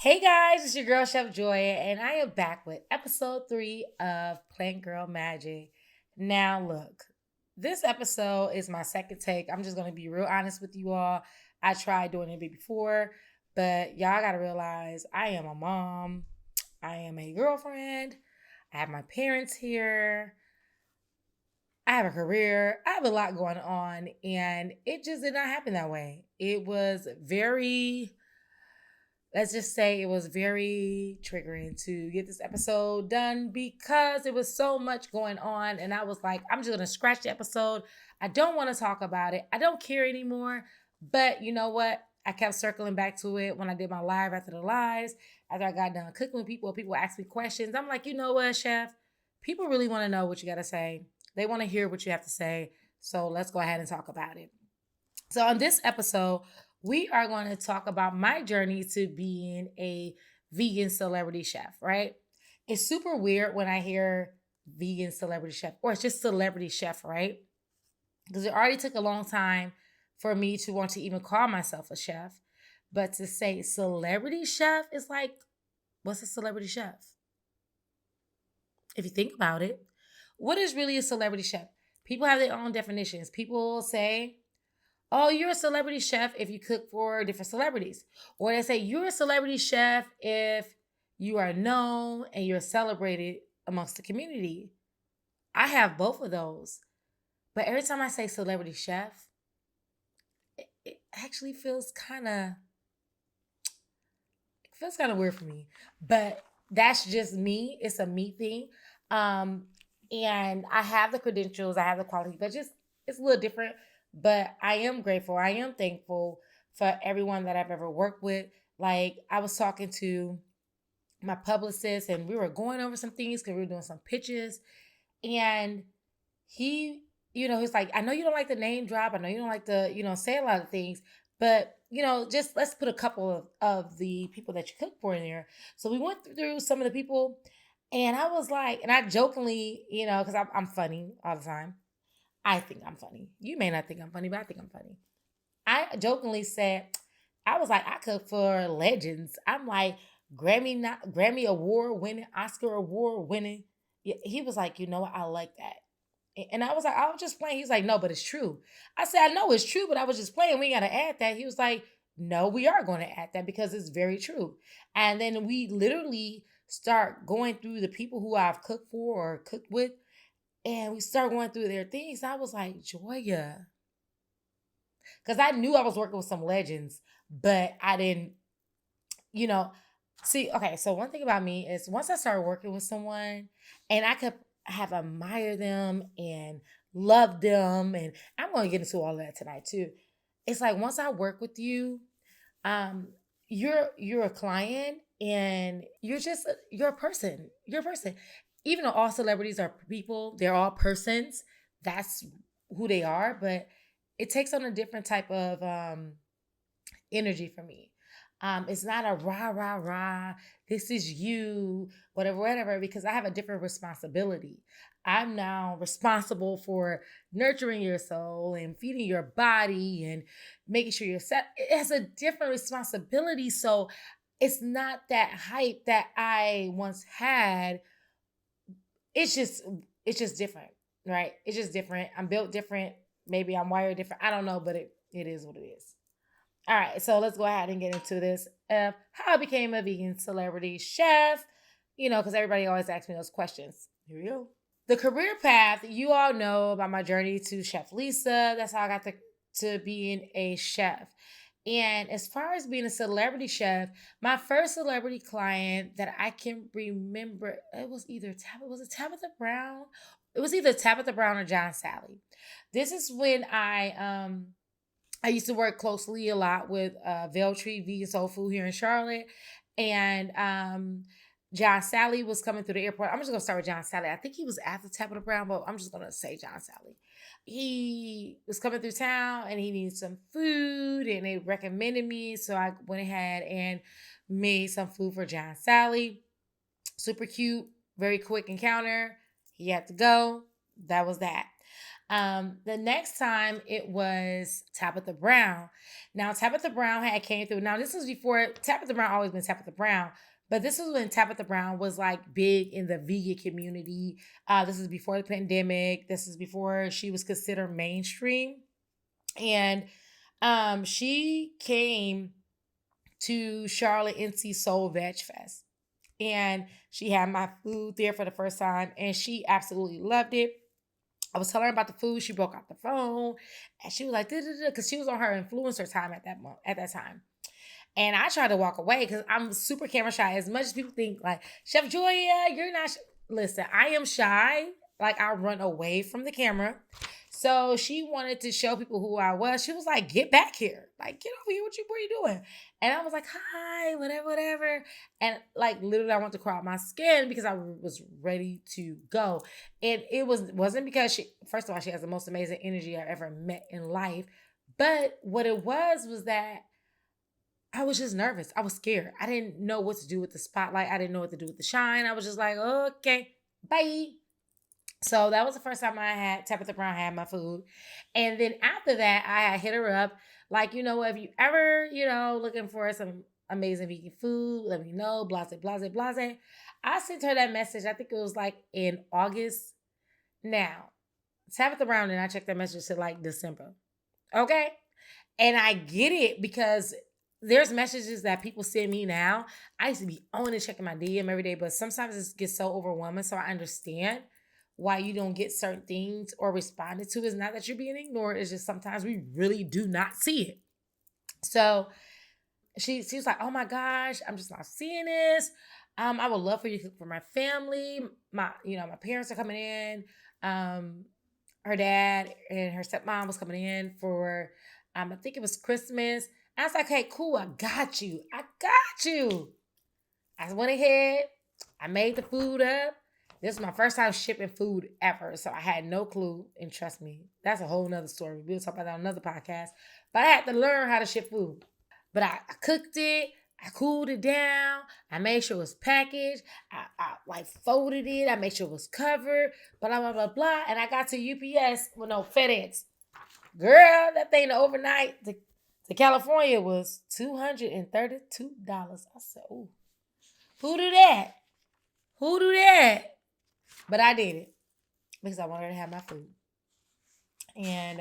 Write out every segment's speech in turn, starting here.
Hey guys, it's your girl Chef Joya, and I am back with episode 3 of Plant Girl Magic. Now, look, this episode is my second take. I'm just gonna be real honest with you all. I tried doing it before, but y'all gotta realize I am a mom, I am a girlfriend, I have my parents here, I have a career, I have a lot going on, and it just did not happen that way. It was very let's just say it was very triggering to get this episode done because there was so much going on. And I was like, I'm just going to scratch the episode. I don't want to talk about it. I don't care anymore. But you know what? I kept circling back to it when I did my live after the lives. After I got done cooking with people asked me questions. I'm like, you know what, Chef? People really want to know what you got to say. They want to hear what you have to say. So let's go ahead and talk about it. So, on this episode, we are going to talk about my journey to being a vegan celebrity chef, right? It's super weird when I hear vegan celebrity chef or it's just celebrity chef, right? Because it already took a long time for me to want to even call myself a chef. But to say celebrity chef is like, what's a celebrity chef? If you think about it, what is really a celebrity chef? People have their own definitions. People say, oh, you're a celebrity chef if you cook for different celebrities. Or they say you're a celebrity chef if you are known and you're celebrated amongst the community. I have both of those. But every time I say celebrity chef, it actually feels kind of weird for me. But that's just me. It's a me thing. Um, and I have the credentials, I have the quality, but just it's a little different. But I am grateful. I am thankful for everyone that I've ever worked with. Like I was talking to my publicist and we were going over some things because we were doing some pitches. And he, he's like, I know you don't like the name drop. I know you don't like to, say a lot of things, but just let's put a couple of the people that you cook for in there. So we went through some of the people and I was like, and I jokingly, because I'm funny all the time. I think I'm funny. You may not think I'm funny, but I think I'm funny. I jokingly said, I was like, I cook for legends. I'm like Grammy award winning, Oscar award winning. Yeah, he was like, you know what? I like that. And I was like, I was just playing. He's like, no, but it's true. I said, I know it's true, but I was just playing. We got to add that. He was like, no, we are going to add that because it's very true. And then we literally start going through the people who I've cooked for or cooked with and we start going through their things. I was like, Joya. Because I knew I was working with some legends, but I didn't, you know, see, okay, so one thing about me is once I started working with someone and I could have admired them and loved them, and I'm going to get into all that tonight too. It's like once I work with you, um, you're a client and you're a person. You're a person. Even though all celebrities are people, they're all persons. That's who they are, but it takes on a different type of energy for me. It's not a rah rah rah. This is you, whatever, because I have a different responsibility. I'm now responsible for nurturing your soul and feeding your body and making sure you're set. It has a different responsibility. So it's not that hype that I once had. It's just it's just different, right? It's just different. I'm built different. Maybe I'm wired different. I don't know, but it is what it is. All right, so let's go ahead and get into this. How I became a vegan celebrity chef, because everybody always asks me those questions. Here we go. The career path, you all know about my journey to Chef Lisa. That's how I got to being a chef. And as far as being a celebrity chef, my first celebrity client that I can remember, was it Tabitha Brown? It was either Tabitha Brown or John Sally. This is when I used to work closely a lot with Tree Vegan Soul Food here in Charlotte. And John Sally was coming through the airport. I'm just going to start with John Sally. I think he was after Tabitha Brown, but I'm just going to say John Sally. He was coming through town and he needed some food and they recommended me. So I went ahead and made some food for John Sally. Super cute, very quick encounter. He had to go. That was that. The next time it was Tabitha Brown. Now Tabitha Brown had came through. Now this was before Tabitha Brown always been Tabitha Brown, but this was when Tabitha Brown was like big in the vegan community. This is before the pandemic. This is before she was considered mainstream, and she came to Charlotte NC Soul Veg Fest, and she had my food there for the first time, and she absolutely loved it. I was telling her about the food. She broke out the phone, and she was like, because she was on her influencer time at that time. And I tried to walk away because I'm super camera shy. As much as people think like Chef Joya, you're not. Listen, I am shy. Like I run away from the camera. So she wanted to show people who I was. She was like, "Get back here! Like get over here! What are you doing?" And I was like, "Hi, whatever, whatever." And like literally, I wanted to crawl out my skin because I was ready to go. And it wasn't because she. First of all, she has the most amazing energy I ever met in life. But what it was that I was just nervous. I was scared. I didn't know what to do with the spotlight. I didn't know what to do with the shine. I was just like, okay, bye. So that was the first time I had Tabitha Brown had my food. And then after that, I had hit her up. Like, if you ever, looking for some amazing vegan food, let me know. Blase, blase, blase. I sent her that message. I think it was like in August. Now, Tabitha Brown and I checked that message to like December. Okay. And I get it because there's messages that people send me now. I used to be on and checking my DM every day, but sometimes it gets so overwhelming. So I understand why you don't get certain things or responded to. It's not that you're being ignored. It's just sometimes we really do not see it. So she was like, "Oh my gosh, I'm just not seeing this. I would love for you to cook for my family. My parents are coming in. Her dad and her stepmom was coming in for I think it was Christmas. I was like, "Hey, cool, I got you. I got you." I went ahead, I made the food up. This was my first time shipping food ever, so I had no clue. And trust me, that's a whole nother story. We'll talk about that on another podcast. But I had to learn how to ship food. But I cooked it. I cooled it down. I made sure it was packaged. I like folded it. I made sure it was covered. Blah, blah, blah, blah. And I got to UPS, FedEx. Girl, that thing overnight to California was $232. I said, "Ooh, who do that? Who do that?" But I did it because I wanted to have my food. And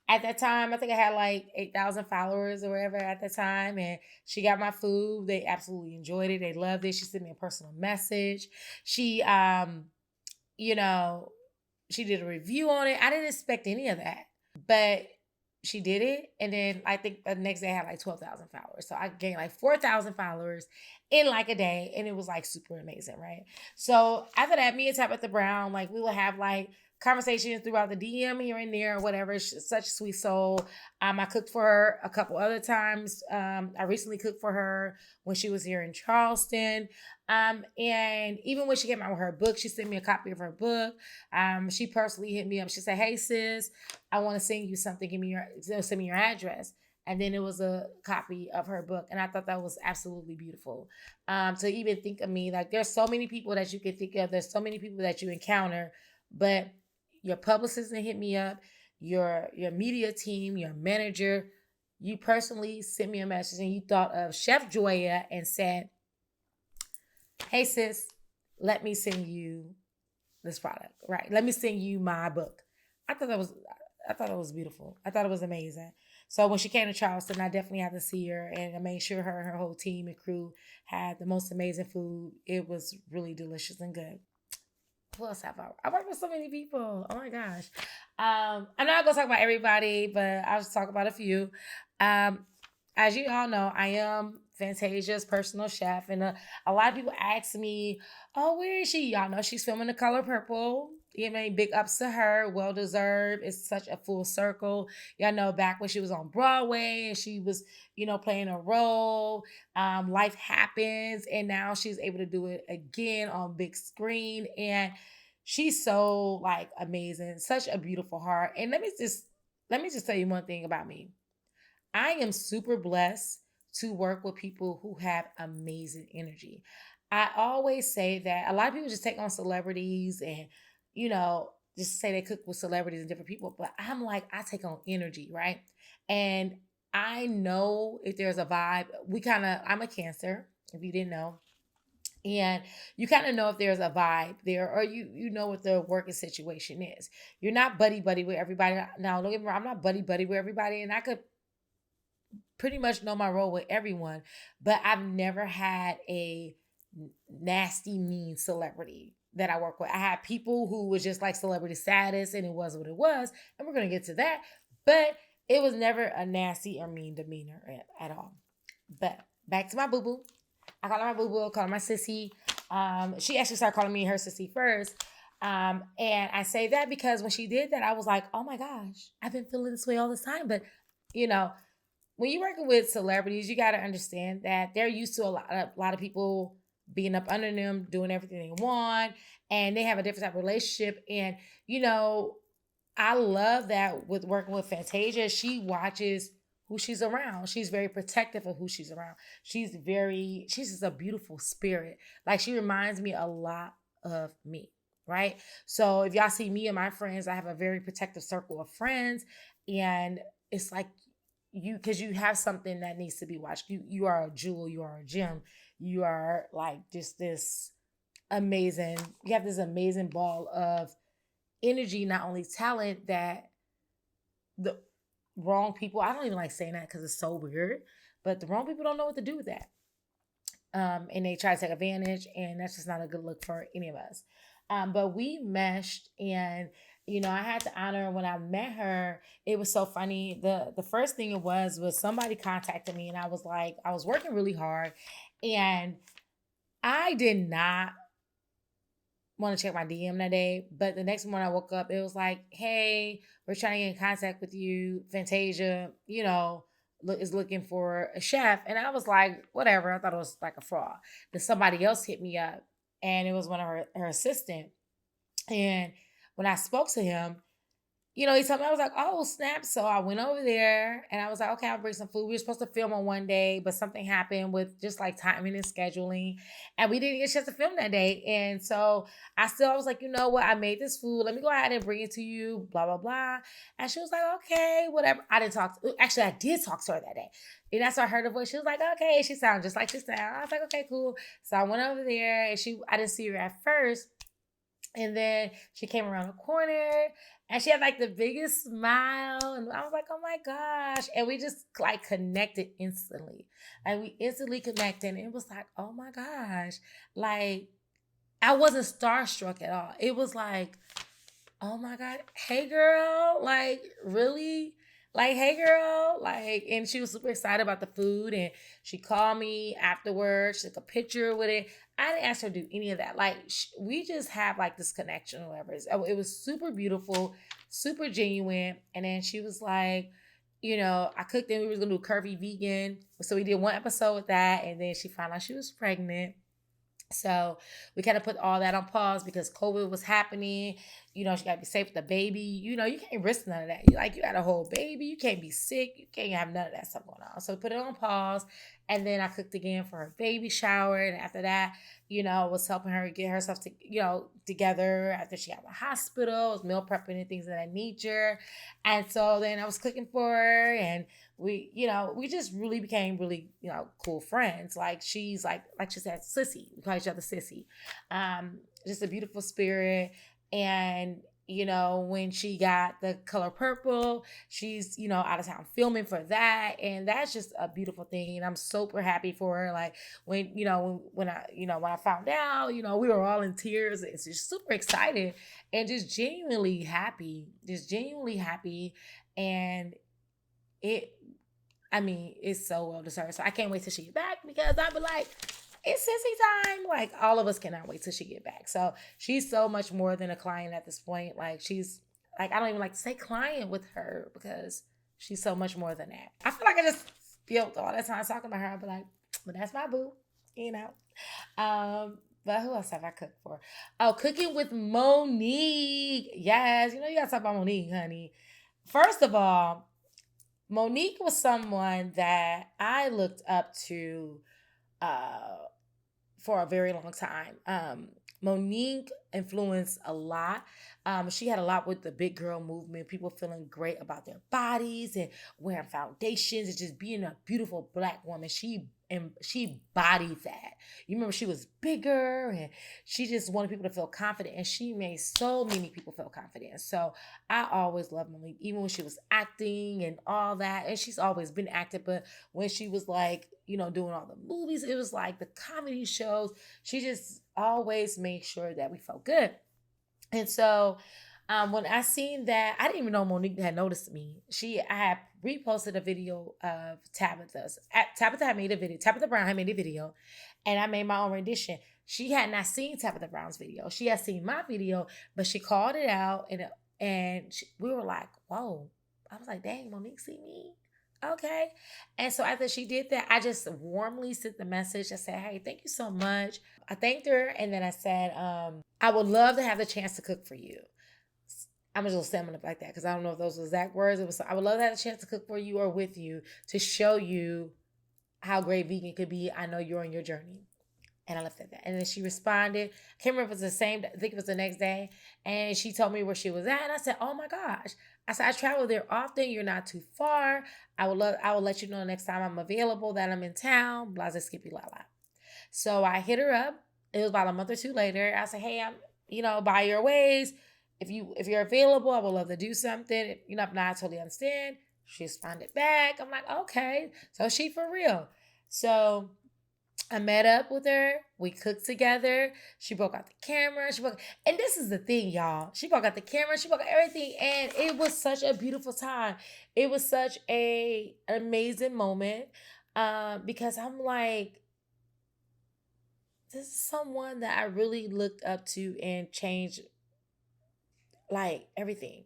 at that time, I think I had like 8,000 followers or whatever at the time. And she got my food. They absolutely enjoyed it. They loved it. She sent me a personal message. She, she did a review on it. I didn't expect any of that. But she did it. And then I think the next day I had like 12,000 followers. So I gained like 4,000 followers in like a day. And it was like super amazing, right? So after that, me and Tabitha Brown, like we would have like conversations throughout the DM here and there or whatever. She's such a sweet soul. I cooked for her a couple other times. I recently cooked for her when she was here in Charleston. And even when she came out with her book, she sent me a copy of her book. She personally hit me up. She said, "Hey sis, I want to send you something. Send me your address." And then it was a copy of her book. And I thought that was absolutely beautiful. To even think of me, like there's so many people that you can think of. There's so many people that you encounter, but your publicist hit me up, your media team, your manager, you personally sent me a message and you thought of Chef Joya and said, "Hey sis, let me send you this product, right? Let me send you my book." I thought it was beautiful. I thought it was amazing. So when she came to Charleston, I definitely had to see her, and I made sure her and her whole team and crew had the most amazing food. It was really delicious and good. Who else have I worked with so many people. Oh my gosh. I'm not gonna talk about everybody, but I'll just talk about a few. As you all know, I am Fantasia's personal chef, and a lot of people ask me, "Oh, where is she?" Y'all know she's filming The Color Purple. Big ups to her, well deserved. It's such a full circle. Y'all know back when she was on Broadway and she was, playing a role. Life happens, and now she's able to do it again on big screen, and she's so like amazing, such a beautiful heart. And let me just tell you one thing about me. I am super blessed to work with people who have amazing energy. I always say that a lot of people just take on celebrities and, you know, just say they cook with celebrities and different people, but I'm like, I take on energy, right? And I know if there's a vibe, I'm a Cancer, if you didn't know, and you kind of know if there's a vibe there, or you know what the working situation is. You're not buddy buddy with everybody. Now, don't get me wrong, I'm not buddy buddy with everybody, and I could pretty much know my role with everyone, but I've never had a nasty, mean celebrity that I work with. I had people who was just like celebrity status, and it was what it was, and we're gonna get to that, but it was never a nasty or mean demeanor at all. But back to my boo boo. I call her my boo boo, call her my sissy. She actually started calling me her sissy first. And I say that because when she did that, I was like, oh my gosh, I've been feeling this way all this time. But you know, when you're working with celebrities, you got to understand that they're used to a lot of people being up under them, doing everything they want, and they have a different type of relationship. And you know, I love that with working with Fantasia. She watches who she's around. She's very protective of who she's around. She's just a beautiful spirit. Like she reminds me a lot of me, right? So if y'all see me and my friends, I have a very protective circle of friends, and it's like because you have something that needs to be watched. You are a jewel. You are a gem. You are like just this amazing. You have this amazing ball of energy, not only talent that the wrong people, I don't even like saying that because it's so weird, but the wrong people don't know what to do with that. And they try to take advantage, and that's just not a good look for any of us. But we meshed, and you know, I had to honor when I met her. It was so funny. The first thing it was somebody contacted me, and I was like, I was working really hard, and I did not want to check my DM that day. But the next morning I woke up, it was like, hey, we're trying to get in contact with you. Fantasia, you know, is looking for a chef. And I was like, whatever. I thought it was like a fraud. Then somebody else hit me up, and it was one of her assistant. And when I spoke to him, you know, he told me, I was like, oh, snap. So I went over there and I was like, okay, I'll bring some food. We were supposed to film on one day, but something happened with just like timing and scheduling. And we didn't get a chance to film that day. And so I was like, you know what? I made this food. Let me go ahead and bring it to you, blah, blah, blah. And she was like, okay, whatever. Actually, I did talk to her that day. And that's why I heard her voice. She was like, okay. She sounded just like she sounded. I was like, okay, cool. So I went over there, and I didn't see her at first. And then she came around the corner, and she had like the biggest smile. And I was like, oh my gosh. And we just like connected instantly. Like we instantly connected. And it was like, oh my gosh. Like I wasn't starstruck at all. It was like, oh my God, hey girl, like really? Like, hey girl, like, and she was super excited about the food, and she called me afterwards, she took a picture with it. I didn't ask her to do any of that. Like, we just have like this connection or whatever. It was super beautiful, super genuine. And then she was like, you know, I cooked and we was gonna do curvy vegan. So we did one episode with that, and then she found out she was pregnant. So we kind of put all that on pause because COVID was happening. You know, she got to be safe with the baby. You know, you can't risk none of that. You got a whole baby. You can't be sick. You can't have none of that stuff going on. So we put it on pause. And then I cooked again for her baby shower. And after that, you know, was helping her get herself together after she got out of the hospital. Was meal prepping and things of that nature. And so then I was cooking for her, and we just really became really, cool friends. Like she's like she said, sissy. We call each other sissy. Just a beautiful spirit. And, when she got the color purple, she's, out of town filming for that. And that's just a beautiful thing. And I'm super happy for her. Like when I found out, we were all in tears. It's just super excited and just genuinely happy. And it's so well deserved. So I can't wait till she get back, because I'll be like, it's sissy time. Like, all of us cannot wait till she get back. So she's so much more than a client at this point. Like, she's like, I don't even like to say client with her, because she's so much more than that. I feel like I just spilled all that time talking about her. I'll be like, but that's my boo, But who else have I cooked for? Oh, cooking with Monique. Yes, you gotta talk about Monique, honey. First of all, Monique was someone that I looked up to for a very long time. Monique influenced a lot. She had a lot with the big girl movement, people feeling great about their bodies and wearing foundations and just being a beautiful Black woman. She bodied that. You remember she was bigger and she just wanted people to feel confident, and she made so many people feel confident. So I always loved Monique, even when she was acting and all that. And she's always been active, but when she was like, doing all the movies, it was like the comedy shows. She just always made sure that we felt good. And so when I seen that, I didn't even know Monique had noticed me. I had reposted a video of Tabitha's. Tabitha had made a video. Tabitha Brown had made a video, and I made my own rendition. She had not seen Tabitha Brown's video. She had seen my video, but she called it out, and we were like, whoa. I was like, dang, Monique see me? Okay. And so after she did that, I just warmly sent the message. I said, hey, thank you so much. I thanked her, and then I said, I would love to have the chance to cook for you. I'm just gonna send it like that because I don't know if those were exact words. It was, I would love to have a chance to cook for you or with you to show you how great vegan could be. I know you're on your journey. And I left it at that. And then she responded. I can't remember if it was the same, I think it was the next day. And she told me where she was at. And I said, oh my gosh. I said, I travel there often. You're not too far. I will let you know the next time I'm available that I'm in town. Blah, blah, skippy, la, la. So I hit her up. It was about a month or two later. I said, hey, I'm, by your ways. If you're available, I would love to do something. If not, I totally understand. She responded back. I'm like, okay. So she for real. So I met up with her. We cooked together. She broke out the camera. And this is the thing, y'all. She broke out the camera. She broke out everything. And it was such a beautiful time. It was such an amazing moment. Because I'm like, this is someone that I really looked up to and changed like everything.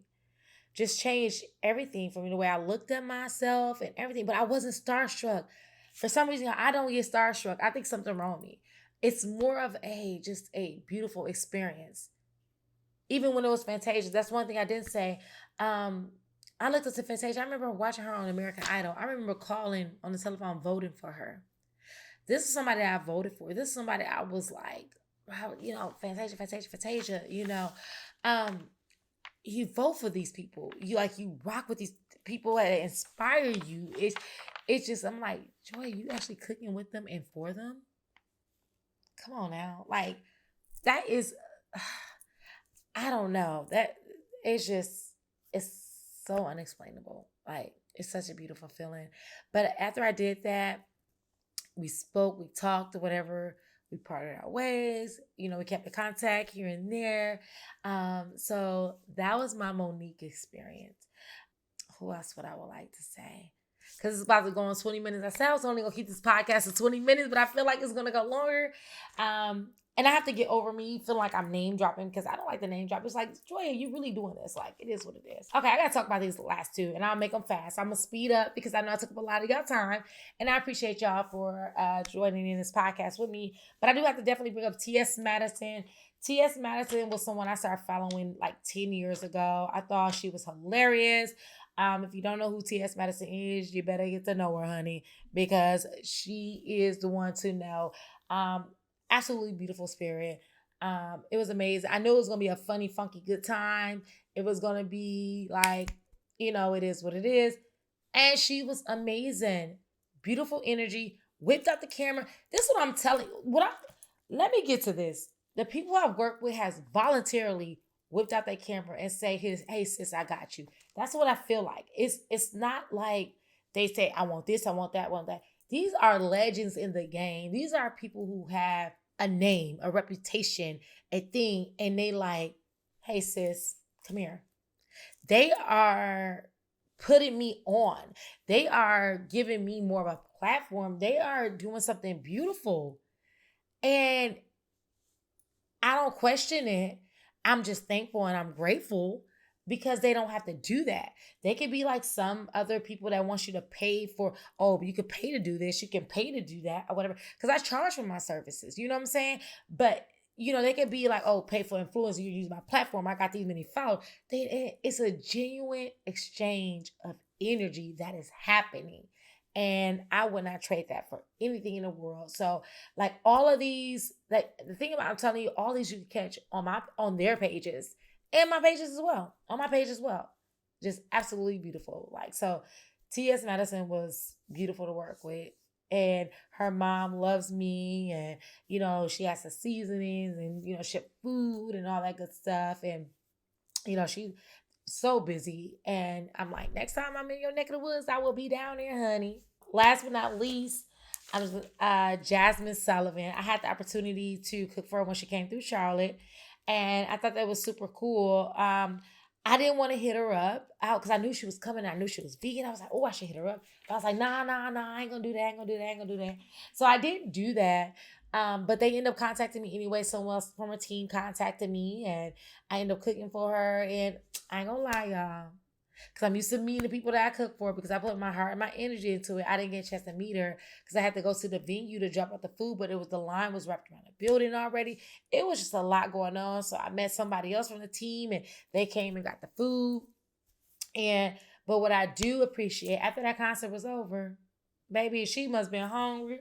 Just changed everything for me, the way I looked at myself and everything. But I wasn't starstruck. For some reason, I don't get starstruck. I think something wrong with me. It's more of just a beautiful experience. Even when it was Fantasia, that's one thing I didn't say. I looked up to Fantasia. I remember watching her on American Idol. I remember calling on the telephone, voting for her. This is somebody that I voted for. This is somebody I was like, wow, Fantasia. You vote for these people. You rock with these people that inspire you. It's just, I'm like, Joy, you actually cooking with them and for them? Come on now. Like, that is, I don't know. That it's so unexplainable. Like, it's such a beautiful feeling. But after I did that, we spoke, we talked or whatever. We parted our ways. We kept the contact here and there. So that was my Monique experience. Who else would I would like to say? Because it's about to go on 20 minutes. I said I was only going to keep this podcast to 20 minutes, but I feel like it's going to go longer. And I have to get over me feeling like I'm name dropping because I don't like the name drop. It's like, Joya, you really doing this. Like, it is what it is. Okay, I got to talk about these last two, and I'll make them fast. I'm going to speed up because I know I took up a lot of y'all time, and I appreciate y'all for joining in this podcast with me. But I do have to definitely bring up T.S. Madison. T.S. Madison was someone I started following like 10 years ago. I thought she was hilarious. If you don't know who T.S. Madison is, you better get to know her, honey, because she is the one to know. Absolutely beautiful spirit. It was amazing. I knew it was going to be a funny, funky, good time. It was going to be like, it is what it is. And she was amazing. Beautiful energy. Whipped out the camera. This is what I'm telling you. Let me get to this. The people I've worked with has voluntarily whipped out their camera and say, hey, sis, I got you. That's what I feel like. It's not like they say, I want this, I want that, I want that. These are legends in the game. These are people who have a name, a reputation, a thing, and they like, hey, sis, come here. They are putting me on. They are giving me more of a platform. They are doing something beautiful. And I don't question it. I'm just thankful and I'm grateful because they don't have to do that. They could be like some other people that want you to pay for, you can pay to do this, you can pay to do that or whatever. Because I charge for my services, you know what I'm saying? But, they could be like, pay for influence, you use my platform, I got these many followers. It's a genuine exchange of energy that is happening. And I would not trade that for anything in the world. So like all of these, like the thing about I'm telling you, all these you can catch on their pages and my pages as well. On my page as well. Just absolutely beautiful. Like so T.S. Madison was beautiful to work with. And her mom loves me and she has the seasonings and ship food and all that good stuff. And she so busy. And I'm like, next time I'm in your neck of the woods, I will be down there, honey. Last but not least, I was Jasmine Sullivan. I had the opportunity to cook for her when she came through Charlotte, and I thought that was super cool. I didn't want to hit her up out because I knew she was coming. I knew she was vegan. I was like, oh, I should hit her up. But I was like, nah, I ain't gonna do that. I ain't gonna do that. So I didn't do that. But they ended up contacting me anyway. Someone else from her team contacted me, and I ended up cooking for her. And I ain't gonna lie, y'all. Because I'm used to meeting the people that I cook for because I put my heart and my energy into it. I didn't get a chance to meet her because I had to go to the venue to drop off the food, but the line was wrapped around the building already. It was just a lot going on. So I met somebody else from the team and they came and got the food. But what I do appreciate after that concert was over, baby, she must have been hungry.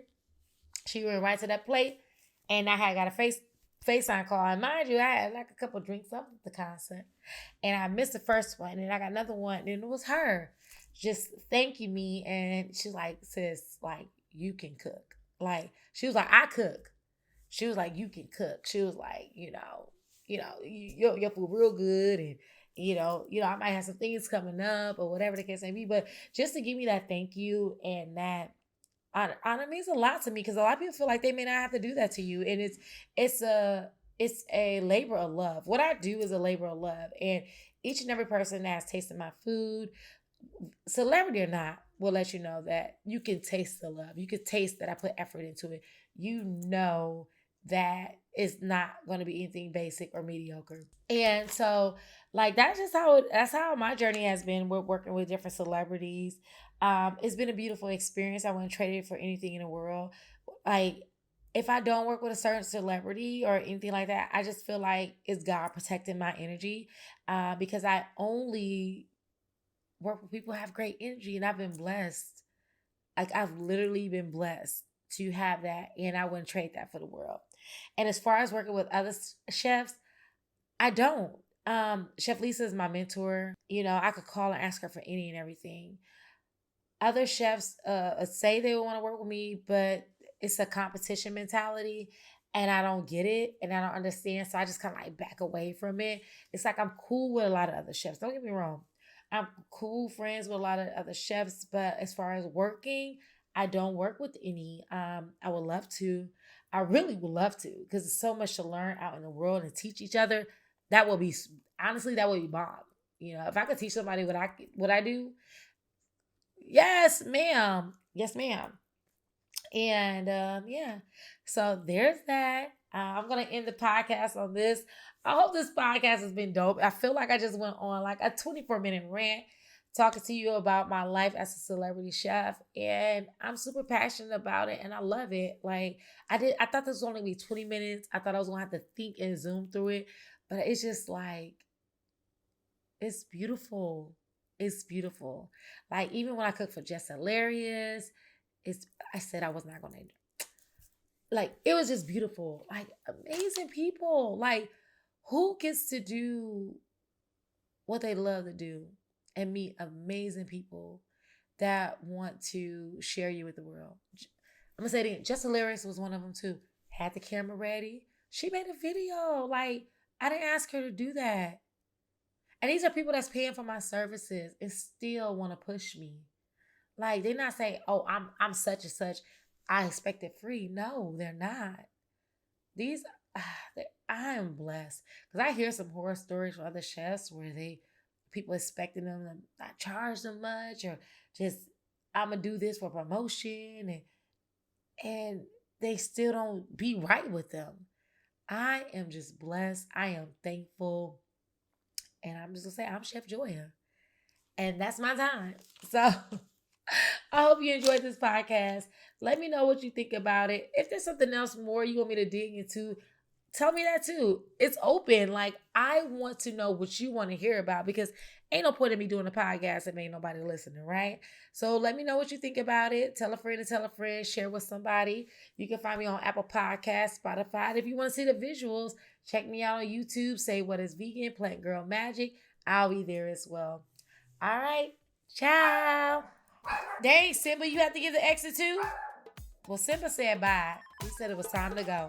She went right to that plate and I had got a FaceTime call. And mind you, I had like a couple drinks up at the concert. And I missed the first one. And I got another one. And it was her just thanking me. And she's like, sis, like, you can cook. Like, she was like, I cook. She was like, you can cook. She was like, your food real good. And, I might have some things coming up or whatever the case may be. But just to give me that thank you and that honor means a lot to me because a lot of people feel like they may not have to do that to you. And it's a labor of love. What I do is a labor of love. And each and every person that has tasted my food, celebrity or not, will let you know that you can taste the love. You can taste that I put effort into it. You know that it's not going to be anything basic or mediocre. And so, like that's how my journey has been with working with different celebrities. It's been a beautiful experience. I wouldn't trade it for anything in the world. Like if I don't work with a certain celebrity or anything like that, I just feel like it's God protecting my energy because I only work with people who have great energy and I've been blessed. Like I've literally been blessed to have that and I wouldn't trade that for the world. And as far as working with other chefs, I don't. Chef Lisa is my mentor. I could call and ask her for any and everything. Other chefs say they want to work with me, but it's a competition mentality and I don't get it and I don't understand. So I just kind of like back away from it. It's like I'm cool with a lot of other chefs. Don't get me wrong. I'm cool friends with a lot of other chefs, but as far as working, I don't work with any. I would love to. I really would love to because there's so much to learn out in the world and teach each other. That would be honestly that would be bomb. If I could teach somebody what I do, yes, ma'am. Yes, ma'am. And yeah, so there's that. I'm gonna end the podcast on this. I hope this podcast has been dope. I feel like I just went on like a 24-minute rant talking to you about my life as a celebrity chef, and I'm super passionate about it, and I love it. Like I thought this was only be 20 minutes. I thought I was gonna have to think and zoom through it, but it's just like it's beautiful. It's beautiful. Like even when I cook for Just Hilarious, I said I was not gonna like it was just beautiful. Like amazing people. Like who gets to do what they love to do and meet amazing people that want to share you with the world. I'm gonna say it again. Just Hilarious was one of them too. Had the camera ready. She made a video. Like I didn't ask her to do that. And these are people that's paying for my services and still want to push me. Like they're not saying, "Oh, I'm such and such. I expect it free." No, they're not. These I am blessed because I hear some horror stories from other chefs where people expecting them to not charge them much or just I'm gonna do this for promotion and they still don't be right with them. I am just blessed. I am thankful, and I'm just gonna say I'm Chef Joya, and that's my time. So. I hope you enjoyed this podcast. Let me know what you think about it. If there's something else more you want me to dig into, tell me that too. It's open. Like, I want to know what you want to hear about, because ain't no point in me doing a podcast if ain't nobody listening, right? So let me know what you think about it. Tell a friend to tell a friend, share with somebody. You can find me on Apple Podcasts, Spotify. And if you want to see the visuals, check me out on YouTube. Say what is vegan, Plant Girl Magic. I'll be there as well. All right. Ciao. Dang, Simba, you have to give the exit too? Well, Simba said bye. He said it was time to go.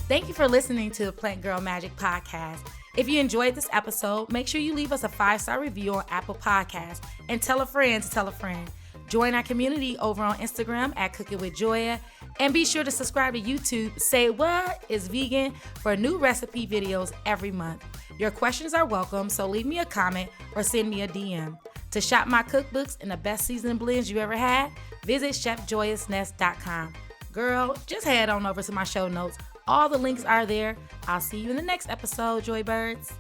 Thank you for listening to the Plant Girl Magic podcast. If you enjoyed this episode, make sure you leave us a 5-star review on Apple Podcasts and tell a friend to tell a friend. Join our community over on Instagram at Cooking with Joya, and be sure to subscribe to YouTube. Say What is Vegan for new recipe videos every month. Your questions are welcome, so leave me a comment or send me a DM. To shop my cookbooks and the best seasoning blends you ever had, visit chefjoyousnest.com. Girl, just head on over to my show notes. All the links are there. I'll see you in the next episode, Joy Birds.